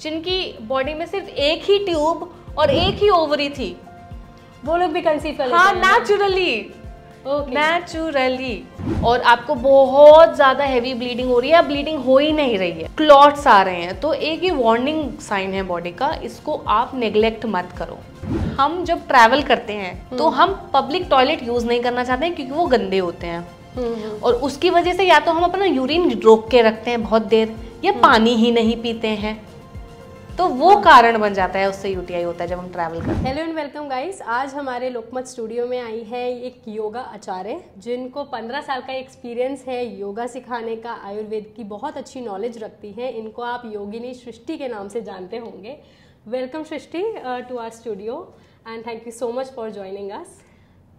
जिनकी बॉडी में सिर्फ एक ही ट्यूब और एक ही ओवरी थी, वो लोग भी कंसीव कर लेते हाँ, हैं? नेचुरली। और आपको बहुत ज्यादा हैवी ब्लीडिंग हो रही है, ब्लीडिंग हो ही नहीं रही है, क्लॉट्स आ रहे हैं, तो एक ये वार्निंग साइन है बॉडी का, इसको आप नेग्लेक्ट मत करो। हम जब ट्रैवल करते हैं तो हम पब्लिक टॉयलेट यूज नहीं करना चाहते हैं क्योंकि वो गंदे होते हैं, और उसकी वजह से या तो हम अपना यूरिन रोक के रखते हैं बहुत देर, या पानी ही नहीं पीते हैं, तो वो कारण बन जाता है, उससे यूटीआई होता है जब हम ट्रैवल करते हैं। हेलो एंड वेलकम गाइस, आज हमारे लोकमत स्टूडियो में आई है एक योगा आचार्य जिनको 15 साल का एक्सपीरियंस है योगा सिखाने का, आयुर्वेद की बहुत अच्छी नॉलेज रखती हैं। इनको आप योगिनी सृष्टि के नाम से जानते होंगे। Welcome Srishti to our studio and thank you so much for joining us.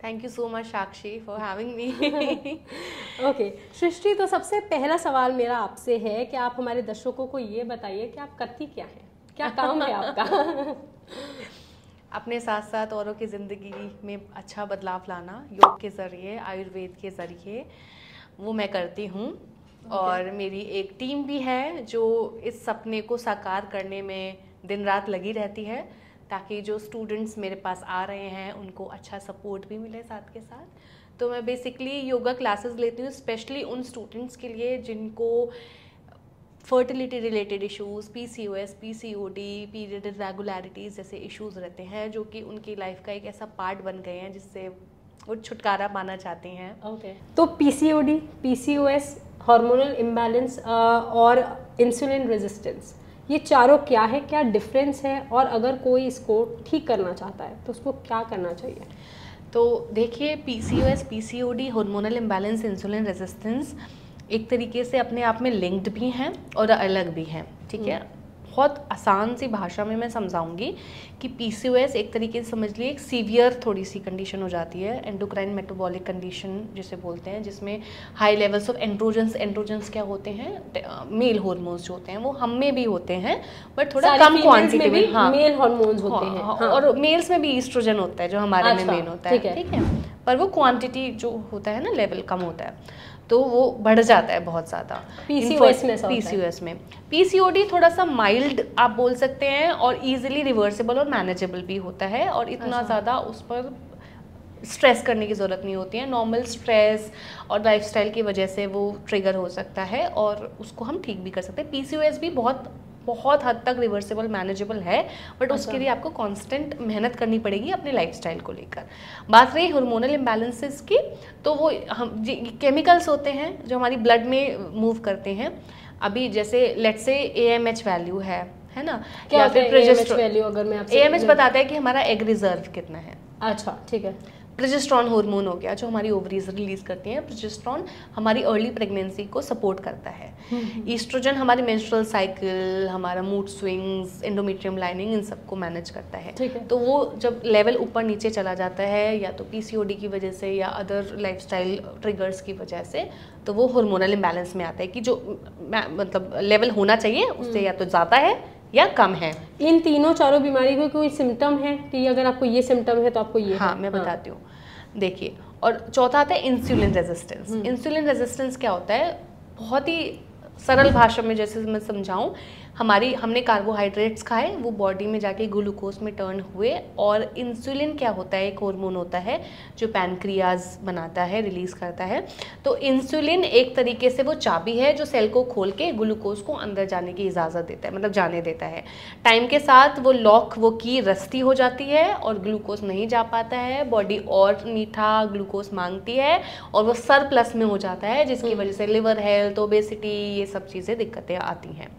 Thank you so much Sakshi for having me. Okay Srishti, तो सबसे पहला सवाल मेरा आपसे है कि आप हमारे दर्शकों को ये बताइए कि आप करती क्या हैं, क्या काम है आपका? अपने साथ साथ औरों की ज़िंदगी में अच्छा बदलाव लाना योग के ज़रिए, आयुर्वेद के ज़रिए, वो मैं करती हूँ। और मेरी एक टीम भी है जो इस सपने को साकार करने में दिन रात लगी रहती है, ताकि जो स्टूडेंट्स मेरे पास आ रहे हैं उनको अच्छा सपोर्ट भी मिले साथ के साथ। तो मैं बेसिकली योगा क्लासेस लेती हूँ स्पेशली उन स्टूडेंट्स के लिए जिनको fertility related issues, PCOS, PCOD, period irregularities जैसे इश्यूज रहते हैं, जो कि उनकी लाइफ का एक ऐसा पार्ट बन गए हैं जिससे वो छुटकारा पाना चाहते हैं। ओके, तो पीसीओडी, पीसीओएस, हार्मोनल इम्बैलेंस और इंसुलिन रेजिस्टेंस, ये चारों क्या है, क्या डिफरेंस है, और अगर कोई इसको ठीक करना चाहता है तो उसको क्या करना चाहिए? तो देखिए, PCOS, PCOD, hormonal imbalance, insulin resistance एक तरीके से अपने आप में लिंक्ड भी हैं और अलग भी हैं, ठीक है। बहुत आसान सी भाषा में मैं समझाऊंगी कि पीसीओएस एक तरीके से समझ लिए एक सीवियर थोड़ी सी कंडीशन हो जाती है, एंडोक्राइन मेटाबॉलिक कंडीशन जिसे बोलते हैं, जिसमें हाई लेवल्स ऑफ एंड्रोजन्स क्या होते हैं, मेल हार्मोन्स जो होते हैं, वो हम में भी होते हैं बट थोड़ा कम क्वांटिटी में। हाँ, मेल हार्मोन्स होते हैं। हाँ, और मेल्स में भी ईस्ट्रोजन होता है जो हमारे में मेन होता है, ठीक है, पर वो क्वांटिटी जो होता है ना, लेवल कम होता है, तो वो बढ़ जाता है बहुत ज़्यादा पीसीओएस में। पीसीओडी थोड़ा सा माइल्ड आप बोल सकते हैं और इजीली रिवर्सेबल और मैनेजेबल भी होता है, और इतना ज़्यादा उस पर स्ट्रेस करने की ज़रूरत नहीं होती है। नॉर्मल स्ट्रेस और लाइफस्टाइल की वजह से वो ट्रिगर हो सकता है और उसको हम ठीक भी कर सकते हैं। पीसीओएस भी बहुत हद तक रिवर्सेबल, मैनेजेबल है, बट उसके लिए आपको कांस्टेंट मेहनत करनी पड़ेगी अपने लाइफस्टाइल को लेकर। बात रही हार्मोनल इम्बैलेंसेस की, तो वो हम केमिकल्स होते हैं जो हमारी ब्लड में मूव करते हैं। अभी जैसे लेट्स से एएमएच वैल्यू है ना, क्या फिर प्रोजेस्टेरोन वैल्यू, अगर मैं आपसे एएमएच बताता है कि हमारा एग रिजर्व कितना है। अच्छा, ठीक है। प्रोजेस्टेरोन हार्मोन हो गया जो हमारी ओवरीज रिलीज करती हैं। प्रोजेस्टेरोन हमारी अर्ली प्रेगनेंसी को सपोर्ट करता है। ईस्ट्रोजन हमारी मेंस्ट्रुअल साइकिल, हमारा मूड स्विंग्स, एंडोमेट्रियम लाइनिंग, इन सबको मैनेज करता है। तो वो जब लेवल ऊपर नीचे चला जाता है, या तो पीसीओडी की वजह से या अदर लाइफस्टाइल ट्रिगर्स की वजह से, तो वो हार्मोनल इम्बैलेंस में आता है कि जो मतलब लेवल होना चाहिए उससे या तो ज़्यादा है या कम है। इन तीनों चारों बीमारी को कोई सिम्टम है कि अगर आपको ये सिम्टम है तो आपको ये? हाँ, मैं बताती हूँ। देखिए, और चौथा आता है इंसुलिन रेजिस्टेंस। इंसुलिन रेजिस्टेंस क्या होता है, बहुत ही सरल भाषा में जैसे मैं समझाऊं, हमने कार्बोहाइड्रेट्स खाए, वो बॉडी में जाके ग्लूकोज में टर्न हुए, और इंसुलिन क्या होता है, एक हार्मोन होता है जो पैनक्रियाज बनाता है, रिलीज करता है। तो इंसुलिन एक तरीके से वो चाबी है जो सेल को खोल के ग्लूकोज को अंदर जाने की इजाज़त देता है, मतलब जाने देता है। टाइम के साथ वो की रस्ती हो जाती है और ग्लूकोज नहीं जा पाता है, बॉडी और मीठा ग्लूकोज मांगती है और वो सरप्लस में हो जाता है, जिसकी वजह से लिवर हेल्थ, ओबेसिटी, ये सब चीज़ें दिक्कतें आती हैं।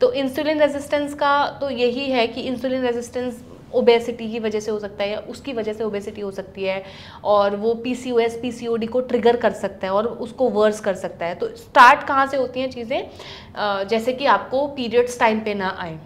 तो इंसुलिन रेजिस्टेंस का तो यही है कि इंसुलिन रेजिस्टेंस ओबेसिटी की वजह से हो सकता है, या उसकी वजह से ओबेसिटी हो सकती है, और वो पीसीओएस, पीसीओडी को ट्रिगर कर सकता है और उसको वर्स कर सकता है। तो स्टार्ट कहाँ से होती हैं चीज़ें, जैसे कि आपको पीरियड्स टाइम पे ना आए,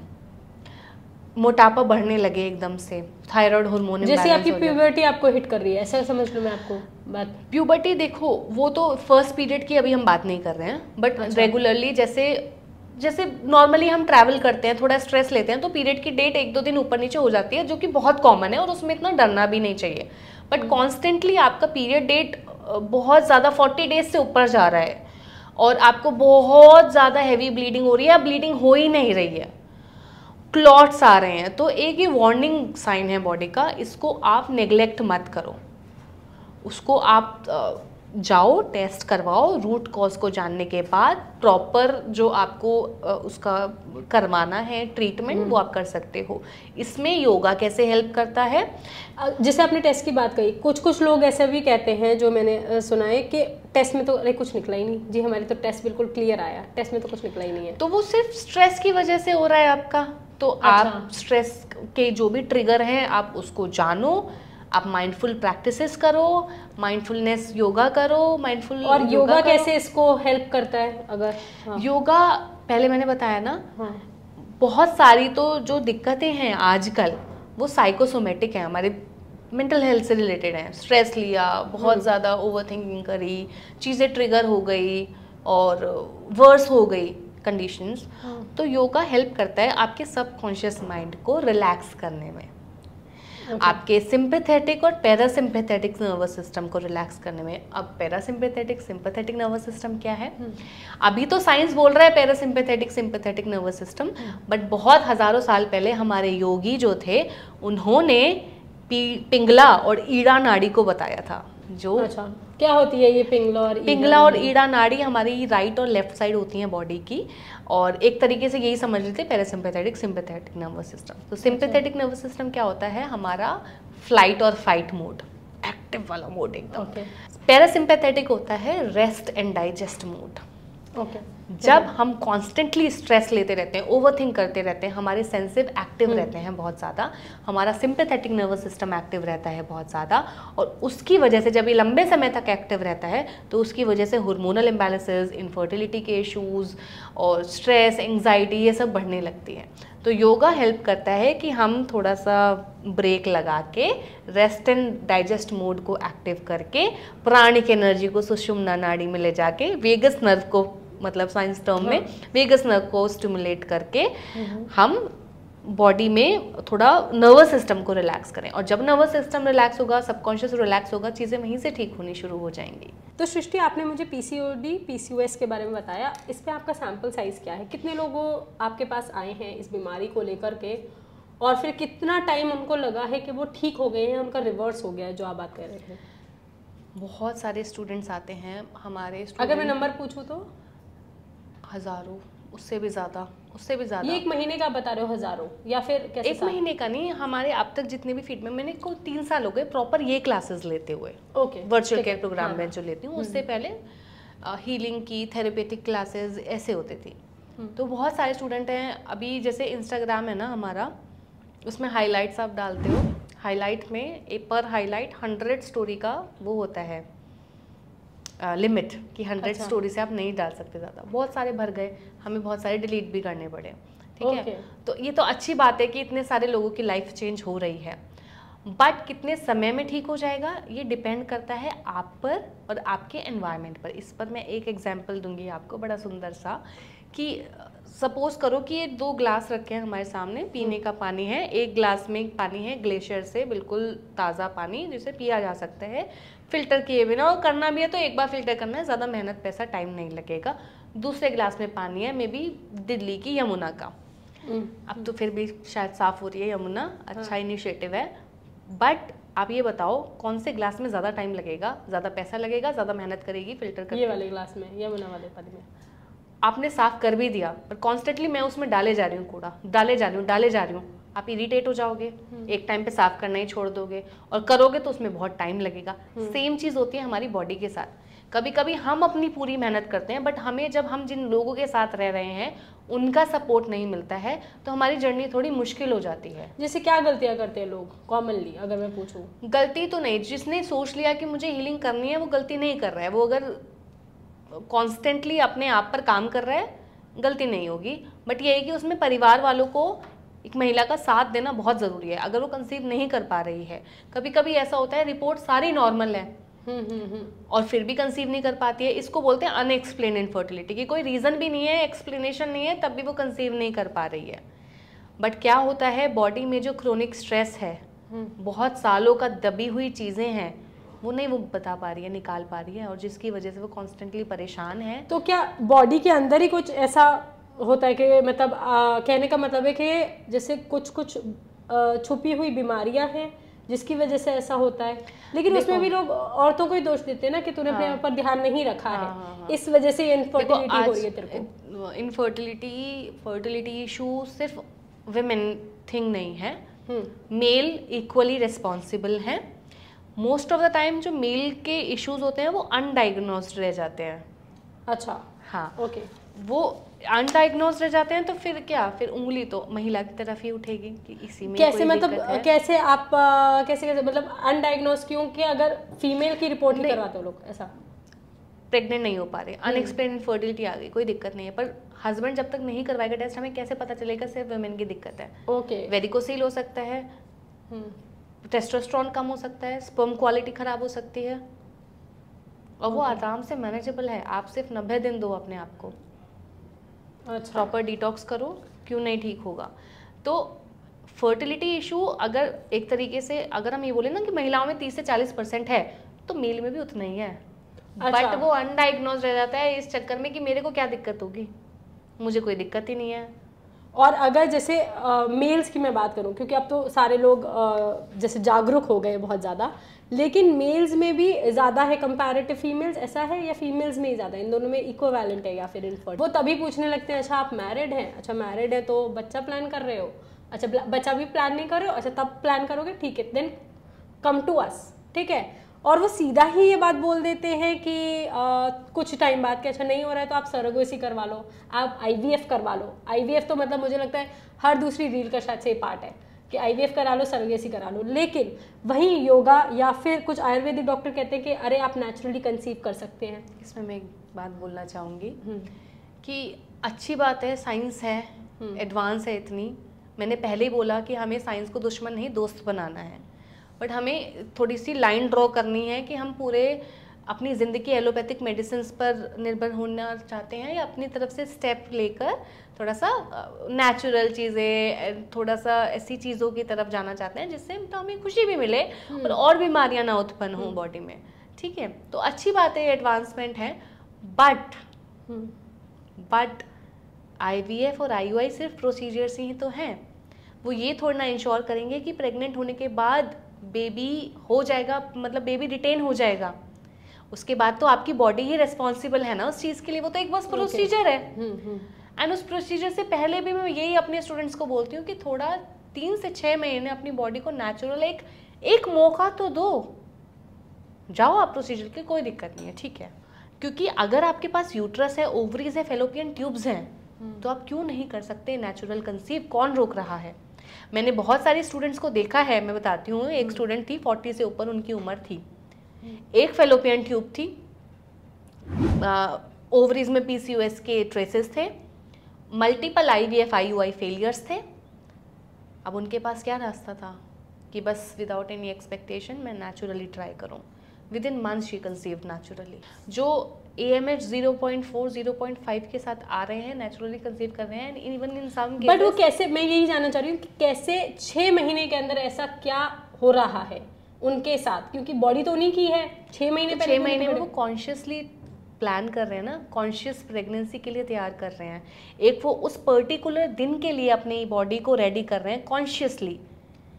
मोटापा बढ़ने लगे एकदम से, थायराइड हार्मोन, जैसे आपकी प्यूबर्टी आपको हिट कर रही है, ऐसा समझ लो मैं आपको बात। प्यूबर्टी देखो, वो तो फर्स्ट पीरियड की अभी हम बात नहीं कर रहे हैं, बट रेगुलरली जैसे नॉर्मली हम ट्रैवल करते हैं, थोड़ा स्ट्रेस लेते हैं, तो पीरियड की डेट 1-2 दिन ऊपर नीचे हो जाती है, जो कि बहुत कॉमन है और उसमें इतना डरना भी नहीं चाहिए। बट कॉन्स्टेंटली आपका पीरियड डेट बहुत ज़्यादा 40 डेज से ऊपर जा रहा है और आपको बहुत ज़्यादा हैवी ब्लीडिंग हो रही है, ब्लीडिंग हो ही नहीं रही है, क्लॉट्स आ रहे हैं, तो एक ये वार्निंग साइन है बॉडी का, इसको आप नेग्लेक्ट मत करो, उसको आप जाओ टेस्ट करवाओ, रूट कॉज को जानने के बाद प्रॉपर जो आपको उसका करवाना है ट्रीटमेंट वो आप कर सकते हो। इसमें योगा कैसे हेल्प करता है? जैसे आपने टेस्ट की बात कही, कुछ लोग ऐसे भी कहते हैं जो मैंने सुना है कि टेस्ट में तो अरे कुछ निकला ही नहीं जी, हमारे तो टेस्ट बिल्कुल क्लियर आया, टेस्ट में तो कुछ निकला ही नहीं है। तो वो सिर्फ स्ट्रेस की वजह से हो रहा है आपका। तो आप स्ट्रेस के जो भी ट्रिगर हैं आप उसको जानो, आप माइंडफुल प्रैक्टिसेस करो, माइंडफुलनेस योगा करो, माइंडफुल। और योगा कैसे इसको हेल्प करता है अगर? योगा पहले मैंने बताया ना, बहुत सारी तो जो दिक्कतें हैं आजकल वो साइकोसोमेटिक हैं, हमारे मेंटल हेल्थ से रिलेटेड हैं। स्ट्रेस लिया, बहुत ज़्यादा ओवरथिंकिंग करी, चीज़ें ट्रिगर हो गई और वर्स हो गई कंडीशंस। तो योगा हेल्प करता है आपके सबकॉन्शियस माइंड को रिलैक्स करने में, आपके सिंपैथेटिक और पैरासिम्पैथेटिक नर्वस सिस्टम को रिलैक्स करने में। अब पैरासिम्पैथेटिक सिंपैथेटिक नर्वस सिस्टम क्या है? अभी तो साइंस बोल रहा है parasympathetic sympathetic nervous system, but बहुत हजारों साल पहले हमारे योगी जो थे उन्होंने पिंगला और ईड़ा नाड़ी को बताया था। जो क्या होती है ये पिंगला और ईड़ा नाड़ी? हमारी राइट और लेफ्ट साइड होती हैं बॉडी की, और एक तरीके से यही समझ लेते हैं पैरासिम्पैथेटिक सिंपैथेटिक नर्वस सिस्टम। तो सिंपैथेटिक नर्वस सिस्टम क्या होता है? हमारा फ्लाइट और फाइट मोड, एक्टिव वाला मोड एकदम। पैरासिम्पैथेटिक होता है रेस्ट एंड डाइजेस्ट मोड। जब हम कॉन्स्टेंटली स्ट्रेस लेते रहते हैं, ओवरथिंक करते रहते हैं, हमारे सेंसिव एक्टिव रहते हैं बहुत ज़्यादा, हमारा सिंपैथेटिक नर्वस सिस्टम एक्टिव रहता है बहुत ज़्यादा, और उसकी वजह से जब ये लंबे समय तक एक्टिव रहता है तो उसकी वजह से हार्मोनल इम्बैलेंसेस, इनफर्टिलिटी के इश्यूज़ और स्ट्रेस, एंग्जाइटी ये सब बढ़ने लगती हैं। तो योगा हेल्प करता है कि हम थोड़ा सा ब्रेक लगा के रेस्ट एंड डाइजेस्ट मोड को एक्टिव करके प्राणिक एनर्जी को सुषुम्ना नाड़ी में ले जाके वेगस नर्व को, मतलब साइंस टर्म में वेगस नर्व को स्टिमुलेट करके हम बॉडी में थोड़ा नर्वस सिस्टम को रिलैक्स करें। और जब नर्वस सिस्टम रिलैक्स होगा, सबकॉन्शियस रिलैक्स होगा, चीज़ें वहीं से ठीक होनी शुरू हो जाएंगी। तो सृष्टि, आपने मुझे पीसीओडी पीसीओएस के बारे में बताया, इस पे आपका सैंपल साइज क्या है? कितने लोगों आपके पास आए हैं इस बीमारी को लेकर के, और फिर कितना टाइम उनको लगा है कि वो ठीक हो गए हैं, उनका रिवर्स हो गया है जो आप बात कर रहे थे? बहुत सारे स्टूडेंट्स आते हैं हमारे। अगर मैं नंबर पूछूं तो हज़ारों, उससे भी ज़्यादा, उससे भी ज़्यादा। ये एक महीने का बता रहे हो हज़ारों, या फिर कैसे? एक महीने का नहीं, हमारे अब तक जितने भी फीडबैक, मैंने को 3 साल हो गए प्रॉपर ये क्लासेस लेते हुए। वर्चुअल केयर प्रोग्राम में जो लेती हूँ, उससे पहले हीलिंग की थेरेपेटिक क्लासेस ऐसे होती थी। तो बहुत सारे स्टूडेंट हैं। अभी जैसे इंस्टाग्राम है ना हमारा, उसमें हाईलाइट्स आप डालते हो, हाईलाइट में पर हाईलाइट 100 स्टोरी का वो होता है लिमिट कि 100 स्टोरी से आप नहीं डाल सकते ज़्यादा। बहुत सारे भर गए, हमें बहुत सारे डिलीट भी करने पड़े, ठीक है। तो ये तो अच्छी बात है कि इतने सारे लोगों की लाइफ चेंज हो रही है, बट कितने समय में ठीक हो जाएगा ये डिपेंड करता है आप पर और आपके एनवायरनमेंट पर। इस पर मैं एक एग्जांपल दूंगी आपको बड़ा सुंदर सा, कि सपोज करो कि ये 2 ग्लास रखे हैं हमारे सामने, पीने का पानी है। एक ग्लास में पानी है ग्लेशियर से बिल्कुल ताज़ा पानी जिसे पिया जा सकता है फिल्टर किए बिना, और करना भी है तो एक बार फिल्टर करना है, ज़्यादा मेहनत पैसा टाइम नहीं लगेगा। दूसरे ग्लास में पानी है मे बी दिल्ली की यमुना का, अब तो फिर भी शायद साफ़ हो रही है यमुना, अच्छा इनिशिएटिव है। बट आप ये बताओ कौन से ग्लास में ज़्यादा टाइम लगेगा, ज़्यादा पैसा लगेगा, ज़्यादा मेहनत करेगी फिल्टर करके? ये वाले ग्लास में, यमुना वाले पानी में। आपने साफ़ कर भी दिया पर कॉन्स्टेंटली मैं उसमें डाले जा रही हूँ कूड़ा, डाले जा रही हूँ, आप इरिटेट हो जाओगे, एक टाइम पे साफ करना ही छोड़ दोगे, और करोगे तो उसमें बहुत टाइम लगेगा। सेम चीज़ होती है हमारी बॉडी के साथ। कभी कभी हम अपनी पूरी मेहनत करते हैं, बट हमें जब हम जिन लोगों के साथ रह रहे हैं उनका सपोर्ट नहीं मिलता है, तो हमारी जर्नी थोड़ी मुश्किल हो जाती है। जैसे क्या गलतियाँ करते हैं लोग कॉमनली, अगर मैं पूछूं? गलती तो नहीं, जिसने सोच लिया कि मुझे हीलिंग करनी है वो गलती नहीं कर रहा है। वो अगर कॉन्स्टेंटली अपने आप पर काम कर रहा है गलती नहीं होगी, बट ये है कि उसमें परिवार वालों को, एक महिला का साथ देना बहुत ज़रूरी है अगर वो कंसीव नहीं कर पा रही है। कभी कभी ऐसा होता है रिपोर्ट सारी नॉर्मल है और फिर भी कंसीव नहीं कर पाती है। इसको बोलते हैं अनएक्सप्लेन इनफर्टिलिटी, की कोई रीज़न भी नहीं है, एक्सप्लेनेशन नहीं है, तब भी वो कंसीव नहीं कर पा रही है। बट क्या होता है, बॉडी में जो क्रोनिक स्ट्रेस है, बहुत सालों का दबी हुई चीज़ें हैं, वो नहीं वो बता पा रही है, निकाल पा रही है, और जिसकी वजह से वो कॉन्स्टेंटली परेशान है। तो क्या बॉडी के अंदर ही कुछ ऐसा होता है कि मतलब कहने का मतलब है कि जैसे कुछ कुछ छुपी हुई बीमारियां हैं जिसकी वजह से ऐसा होता है, लेकिन उसमें भी लोग औरतों को ही दोष देते हैं ना कि तूने अपने ऊपर ध्यान नहीं रखा है, इस वजह से इनफर्टिलिटी हो रही है तेरे को। फर्टिलिटी इशू सिर्फ विमेन थिंग नहीं है, मेल इक्वली रिस्पॉन्सिबल है। मोस्ट ऑफ द टाइम जो मेल के इश्यूज होते हैं वो अनडायग्नोस्ड रह जाते हैं। अच्छा, हाँ, ओके, वो अनडायग्नोस्ड रह जाते हैं तो फिर क्या, फिर उंगली तो महिला की तरफ ही उठेगी कि इसी में कैसे, कोई मतलब दिक्कत है। कैसे आप कैसे मतलब अनडायग्नोस क्यों कि अगर फीमेल की रिपोर्ट नहीं करवाते हो लोग, ऐसा प्रेग्नेंट नहीं हो पा रहे, अनएक्सप्लेन इनफर्टिलिटी आ गई, कोई दिक्कत नहीं है, पर हस्बैंड जब तक नहीं करवाएगा टेस्ट हमें कैसे पता चलेगा सिर्फ वुमेन की दिक्कत है। ओके, वेरिकोसील हो सकता है, टेस्टोस्टेरोन कम हो सकता है, स्पर्म क्वालिटी खराब हो सकती है, और वो आराम से मैनेजेबल है। आप सिर्फ 90 दिन दो अपने आप को, अच्छा, प्रॉपर डिटॉक्स करो, क्यों नहीं ठीक होगा। तो फर्टिलिटी इशू अगर एक तरीके से अगर हम ये बोले ना कि महिलाओं में 30 से 40% है, तो मेल में भी उतना ही है। बट वो अनडायग्नोज रह जाता है इस चक्कर में कि मेरे को क्या दिक्कत होगी, मुझे कोई दिक्कत ही नहीं है। और अगर जैसे मेल्स की मैं बात करूं, क्योंकि अब तो सारे लोग जैसे जागरूक हो गए बहुत ज़्यादा, लेकिन मेल्स में भी ज़्यादा है कंपैरेटिव फीमेल्स, ऐसा है या फीमेल्स में ही ज़्यादा, इन दोनों में इक्विवेलेंट है या फिर इनफर्ट? वो तभी पूछने लगते हैं, अच्छा आप मैरिड हैं, अच्छा मैरिड है तो बच्चा प्लान कर रहे हो, अच्छा बच्चा भी प्लान नहीं कर रहे हो, अच्छा तब प्लान करोगे, ठीक है, देन कम टू अस, ठीक है। और वो सीधा ही ये बात बोल देते हैं कि कुछ टाइम बाद के अच्छा नहीं हो रहा है तो आप सरोगेसी करवा लो, आप आईवीएफ करवा लो। आईवीएफ तो मतलब मुझे लगता है हर दूसरी रील का शायद से पार्ट है कि आईवीएफ करा लो, सरोगेसी करा लो। लेकिन वहीं योगा या फिर कुछ आयुर्वेदिक डॉक्टर कहते हैं कि अरे आप नेचुरली कंसीव कर सकते हैं। इसमें मैं एक बात बोलना चाहूँगी कि अच्छी बात है, साइंस है, एडवांस है इतनी। मैंने पहले ही बोला कि हमें साइंस को दुश्मन नहीं दोस्त बनाना है, बट हमें थोड़ी सी लाइन ड्रॉ करनी है कि हम पूरे अपनी ज़िंदगी एलोपैथिक मेडिसिन पर निर्भर होना चाहते हैं या अपनी तरफ से स्टेप लेकर थोड़ा सा नेचुरल चीज़ें, थोड़ा सा ऐसी चीज़ों की तरफ जाना चाहते हैं जिससे तो हमें खुशी भी मिले और बीमारियां ना उत्पन्न हो बॉडी में, ठीक है। तो अच्छी बात है, एडवांसमेंट है, बट आईवीएफ और आईयूआई सिर्फ प्रोसीजर्स ही तो हैं। वो ये थोड़ा ना इंश्योर करेंगे कि प्रेग्नेंट होने के बाद बेबी हो जाएगा, मतलब बेबी रिटेन हो जाएगा, उसके बाद तो आपकी बॉडी ही रिस्पॉन्सिबल है ना उस चीज़ के लिए, वो तो एक बस प्रोसीजर है। एंड उस प्रोसीजर से पहले भी मैं यही अपने स्टूडेंट्स को बोलती हूँ कि थोड़ा 3 से 6 महीने अपनी बॉडी को नेचुरल एक मौका तो दो, जाओ आप प्रोसीजर की, कोई दिक्कत नहीं है, ठीक है। क्योंकि अगर आपके पास यूट्रस है, ओवरीज है, फेलोपियन ट्यूब्स हैं, तो आप क्यों नहीं कर सकते नेचुरल कंसीव? कौन रोक रहा है? मैंने बहुत सारे स्टूडेंट्स को देखा है, मैं बताती हूँ। एक स्टूडेंट थी 40 से ऊपर उनकी उम्र थी, एक फेलोपियन ट्यूब थी, ओवरीज में पीसीओएस के ट्रेसेस थे, मल्टीपल आईवीएफ आईयूआई फेलियर्स थे। अब उनके पास क्या रास्ता था कि बस विदाउट एनी एक्सपेक्टेशन मैं नेचुरली ट्राई करूँ। With in month she conceived naturally. जो AMH 0.4 0.5 के साथ आ रहे हैं, नेचुरली कंसीव कर रहे हैं, even in some cases. But वो कैसे, मैं यही जानना चाह रही हूँ कि कैसे 6 महीने के अंदर ऐसा क्या हो रहा है उनके साथ, क्योंकि बॉडी तो उन्हीं की है। 6 महीने पहले 6 महीने में वो कॉन्शियसली प्लान कर रहे हैं ना, कॉन्शियस प्रेगनेंसी के लिए तैयार कर रहे हैं। एक वो उस पर्टिकुलर दिन के लिए अपनी बॉडी को रेडी कर रहे हैं कॉन्शियसली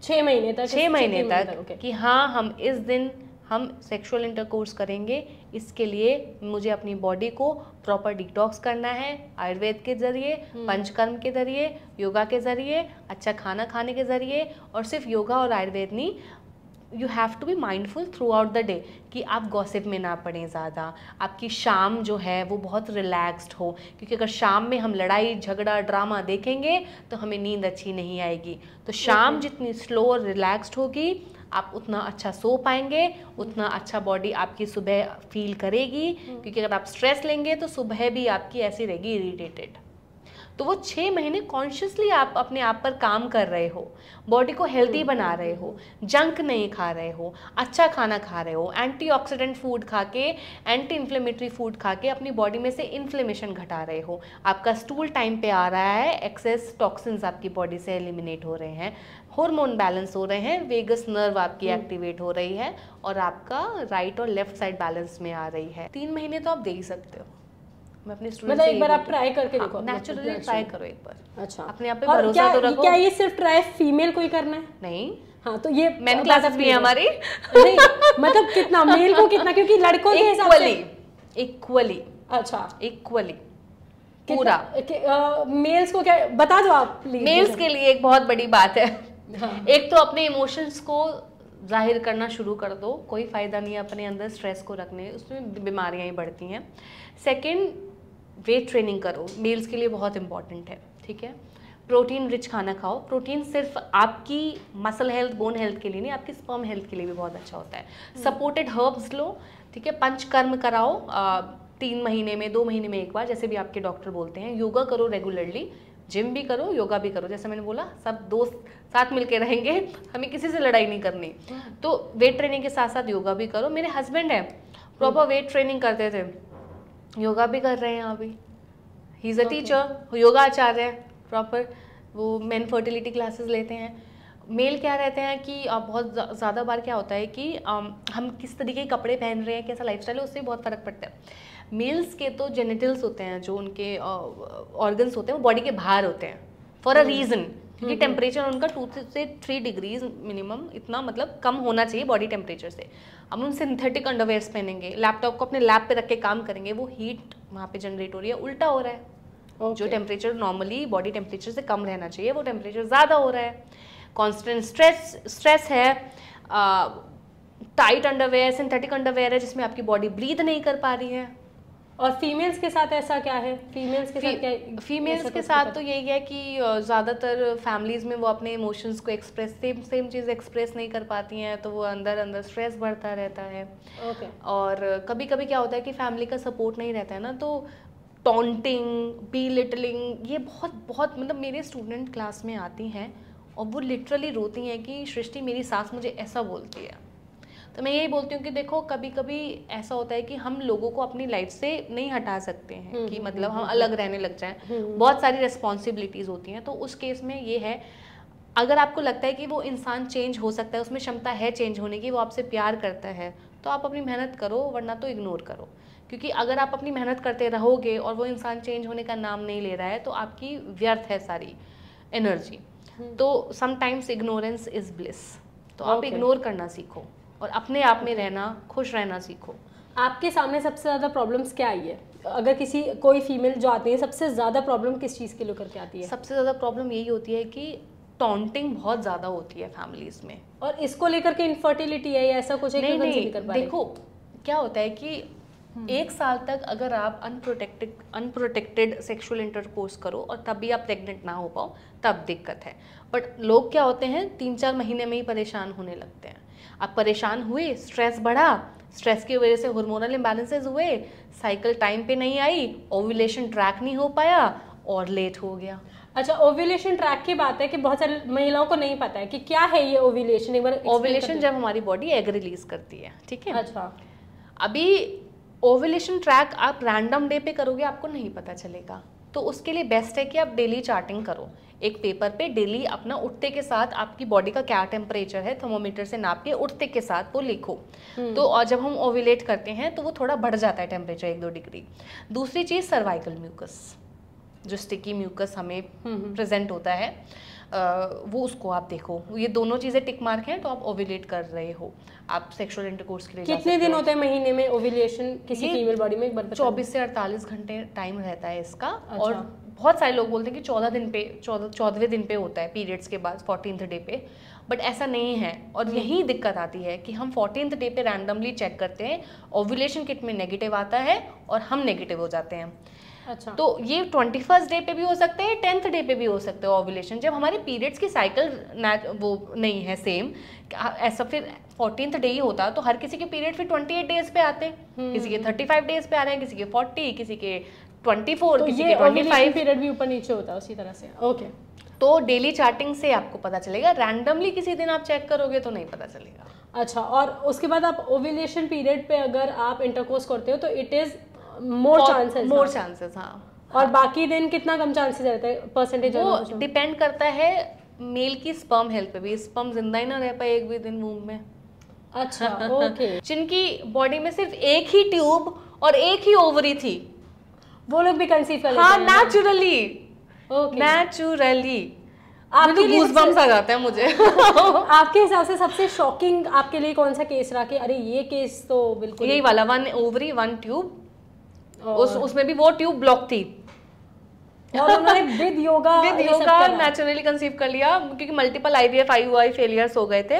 6 महीने तक, 6 महीने तक कि हाँ हम इस दिन हम सेक्सुअल इंटरकोर्स करेंगे, इसके लिए मुझे अपनी बॉडी को प्रॉपर डिटॉक्स करना है, आयुर्वेद के जरिए, पंचकर्म के जरिए, योगा के जरिए, अच्छा खाना खाने के जरिए। और सिर्फ योगा और आयुर्वेद नहीं, you have to be mindful throughout the day कि आप गॉसिप में ना पड़ें ज़्यादा, आपकी शाम जो है वो बहुत रिलैक्स्ड हो, क्योंकि अगर शाम में हम लड़ाई झगड़ा ड्रामा देखेंगे तो हमें नींद अच्छी नहीं आएगी। तो शाम जितनी स्लो और रिलैक्स्ड होगी, आप उतना अच्छा सो पाएंगे, उतना अच्छा बॉडी आपकी सुबह फील करेगी। क्योंकि अगर आप स्ट्रेस लेंगे तो सुबह भी आपकी ऐसी रहेगी इरिटेटेड। तो वो 6 महीने कॉन्शियसली आप अपने आप पर काम कर रहे हो, बॉडी को हेल्दी बना रहे हो, जंक नहीं खा रहे हो, अच्छा खाना खा रहे हो, एंटीऑक्सीडेंट फूड खा के, एंटी इन्फ्लेमेटरी फूड खा के अपनी बॉडी में से इन्फ्लेमेशन घटा रहे हो, आपका स्टूल टाइम पे आ रहा है, एक्सेस टॉक्सिन्स आपकी बॉडी से एलिमिनेट हो रहे हैं, हार्मोन बैलेंस हो रहे हैं, वेगस नर्व आपकी एक्टिवेट हो रही है और आपका राइट और लेफ्ट साइड बैलेंस में आ रही है। 3 महीने तो आप दे ही सकते हो, मैं अपने स्टूडेंट मतलब एक बार आप ट्राई करके देखो, नेचुरली ट्राई करो एक बार। अच्छा, अपने आप पे और भरोसा तो रखो। क्या ये सिर्फ ट्राई फीमेल को ही करना है? नहीं, हाँ, तो ये मेन क्लासेस भी है हमारी। नहीं मतलब कितना मेल को कितना, क्योंकि लड़कों के हिसाब से इक्वली। अच्छा, इक्वली पूरा। मेल्स को क्या बता दो आप प्लीज। मेल्स के लिए एक बहुत बड़ी बात है, हाँ। एक तो अपने इमोशंस को जाहिर करना शुरू कर दो, कोई फ़ायदा नहीं है अपने अंदर स्ट्रेस को रखने, उसमें बीमारियां ही बढ़ती हैं। सेकंड, वेट ट्रेनिंग करो, मेल्स के लिए बहुत इंपॉर्टेंट है, ठीक है। प्रोटीन रिच खाना खाओ। प्रोटीन सिर्फ आपकी मसल हेल्थ, बोन हेल्थ के लिए नहीं, आपकी स्पर्म हेल्थ के लिए भी बहुत अच्छा होता है। सपोर्टेड हर्ब्स लो, ठीक है। पंचकर्म कराओ 3 महीने में, 2 महीने में एक बार, जैसे भी आपके डॉक्टर बोलते हैं। योगा करो रेगुलरली, जिम भी करो, योगा भी करो। जैसे मैंने बोला, सब दोस्त साथ मिलके रहेंगे, हमें किसी से लड़ाई नहीं करनी। तो वेट ट्रेनिंग के साथ साथ योगा भी करो। मेरे हस्बैंड हैं, प्रॉपर वेट ट्रेनिंग करते थे, योगा भी कर रहे हैं अभी। He is a teacher, yoga acharya है प्रॉपर। वो मेन फर्टिलिटी क्लासेस लेते हैं। मेल क्या रहते हैं कि बहुत ज़्यादा बार क्या होता है कि हम किस तरीके के कपड़े पहन रहे हैं, कैसा लाइफस्टाइल है, उससे बहुत फ़र्क पड़ता है। मेल्स के तो जेनिटल्स होते हैं, जो उनके ऑर्गन्स होते हैं, वो बॉडी के बाहर होते हैं फॉर अ रीज़न, क्योंकि टेम्परेचर उनका 2 से 3 डिग्रीज मिनिमम, इतना मतलब कम होना चाहिए बॉडी टेम्परेचर से। अब उन सिंथेटिक अंडरवेयर्स पहनेंगे, लैपटॉप को अपने लैब पे रख के काम करेंगे, वो हीट वहाँ पे जनरेट हो रही है, उल्टा हो रहा है। जो टेम्परेचर नॉर्मली बॉडी टेम्परेचर से कम रहना चाहिए, वो टेम्परेचर ज़्यादा हो रहा है। कॉन्स्टेंट स्ट्रेस है, टाइट अंडरवेयर, सिंथेटिक अंडरवेयर है जिसमें आपकी बॉडी ब्रीथ नहीं कर पा रही है। और फीमेल्स के साथ ऐसा क्या है? फीमेल्स के साथ तो यही है कि ज़्यादातर फैमिलीज़ में वो अपने इमोशंस को एक्सप्रेस सेम चीज़ एक्सप्रेस नहीं कर पाती हैं, तो वो अंदर स्ट्रेस बढ़ता रहता है। और कभी कभी क्या होता है कि फैमिली का सपोर्ट नहीं रहता है ना, तो टॉन्टिंग, बीलिटलिंग, ये बहुत मतलब मेरे स्टूडेंट क्लास में आती हैं और वो लिटरली रोती हैं कि सृष्टि मेरी सास मुझे ऐसा बोलती है। तो मैं यही बोलती हूँ कि देखो, कभी कभी ऐसा होता है कि हम लोगों को अपनी लाइफ से नहीं हटा सकते हैं कि मतलब हम अलग रहने लग जाएं, बहुत सारी रिस्पॉन्सिबिलिटीज़ होती हैं। तो उस केस में ये है, अगर आपको लगता है कि वो इंसान चेंज हो सकता है, उसमें क्षमता है चेंज होने की, वो आपसे प्यार करता है, तो आप अपनी मेहनत करो, वरना तो इग्नोर करो। क्योंकि अगर आप अपनी मेहनत करते रहोगे और वो इंसान चेंज होने का नाम नहीं ले रहा है, तो आपकी व्यर्थ है सारी एनर्जी। तो समटाइम्स इग्नोरेंस इज ब्लिस। तो आप इग्नोर करना सीखो और अपने आप में रहना, खुश रहना सीखो। आपके सामने सबसे ज़्यादा प्रॉब्लम्स क्या आई है? अगर कोई फीमेल जो आती है, सबसे ज़्यादा प्रॉब्लम किस चीज़ के लेकर के आती है? सबसे ज़्यादा प्रॉब्लम यही होती है कि टॉन्टिंग बहुत ज़्यादा होती है फैमिलीज़ में। और इसको लेकर के इनफर्टिलिटी है या ऐसा कुछ है? नहीं, देखो क्या होता है कि 1 साल तक अगर आप अनप्रोटेक्टेड सेक्सुअल इंटरकोर्स करो और तब भी आप प्रेग्नेंट ना हो पाओ, तब दिक्कत है। बट लोग क्या होते हैं, 3-4 महीने में ही परेशान होने लगते हैं। आप परेशान हुए, स्ट्रेस बढ़ा, स्ट्रेस की वजह से हार्मोनल इम्बैलेंसेस हुए, साइकिल टाइम पे नहीं आई, ओव्यूलेशन ट्रैक नहीं हो पाया और लेट हो गया। अच्छा, ओव्यूलेशन ट्रैक की बात है कि बहुत सारी महिलाओं को नहीं पता है कि क्या है ये ओव्यूलेशन। एक बार ओव्यूलेशन जब हमारी बॉडी एग रिलीज करती है, ठीक है। अच्छा, अभी ओव्यूलेशन ट्रैक आप रैंडम डे पे करोगे, आपको नहीं पता चलेगा। तो उसके लिए बेस्ट है कि आप डेली चार्टिंग करो, एक पेपर पे डेली अपना उठते के साथ आपकी बॉडी का क्या टेम्परेचर है, थर्मोमीटर से नाप के उठते के साथ वो लिखो। तो और जब हम ओव्यूलेट करते हैं तो वो थोड़ा बढ़ जाता है टेम्परेचर 1-2 डिग्री। दूसरी चीज़ सर्वाइकल म्यूकस, जो स्टिकी म्यूकस हमें प्रेजेंट होता है, वो उसको आप देखो। ये दोनों चीज़ें टिक मार्क हैं तो आप ओव्यूलेट कर रहे हो। आप सेक्सुअल इंटरकोर्स के लिए कितने दिन होते हैं महीने में ओव्यूलेशन किसी फीमेल बॉडी में? एक बार 24 से 48 घंटे टाइम रहता है इसका। अच्छा। और बहुत सारे लोग बोलते हैं कि 14वें दिन पे होता है पीरियड्स के बाद, 14th डे पे, बट ऐसा नहीं है। और यही दिक्कत आती है कि हम 14th डे पे रैंडमली चेक करते हैं, ओव्यूलेशन किट में नेगेटिव आता है और हम नेगेटिव हो जाते हैं। अच्छा, तो ये 21st डे पे भी हो सकते हैं, 10th डे पे भी हो सकते हैं ओव्यूलेशन, जब हमारे पीरियड्स की साइकिल वो नहीं है सेम। ऐसा फिर 14th डे ही होता तो हर किसी के पीरियड फिर 28 डेज पे आते, किसी के 35 डेज पे आ रहे हैं, किसी के 40, किसी के 24, तो किसी के 25। पीरियड भी ऊपर नीचे होता है उसी तरह से। ओके, तो डेली चार्टिंग से आपको पता चलेगा, रैंडमली किसी दिन आप चेक करोगे तो नहीं पता चलेगा। अच्छा, और उसके बाद आप ओव्यूलेशन पीरियड पे अगर आप इंटरकोर्स करते हो तो इट इज मोर चांसेस। हाँ, और बाकी दिन कितना कम चांसेस रहता है परसेंटेज? वो डिपेंड करता है मेल की स्पर्म हेल्थ पे भी। स्पर्म जिंदा ही ना रह पाए एक भी दिन वूम्ब में। अच्छा, ओके। जिनकी बॉडी में सिर्फ एक ही ट्यूब और एक ही ओवरी थी, वो लोग भी कंसीव कर लेते हाँ, हैं? Naturally, okay. नेचुरली आपके लिए गूज़बम्स आ जाते हैं मुझे। आपके हिसाब से सबसे शॉकिंग आपके लिए कौन सा केस रहा कि अरे ये केस तो बिल्कुल यही वाला, 1 ओवरी 1 ट्यूब, और उसमें भी वो ट्यूब ब्लॉक थी और उन्होंने विद योगा नेचुरली कंसीव कर लिया, क्योंकि मल्टीपल IVF IUI फेलियर्स हो गए थे।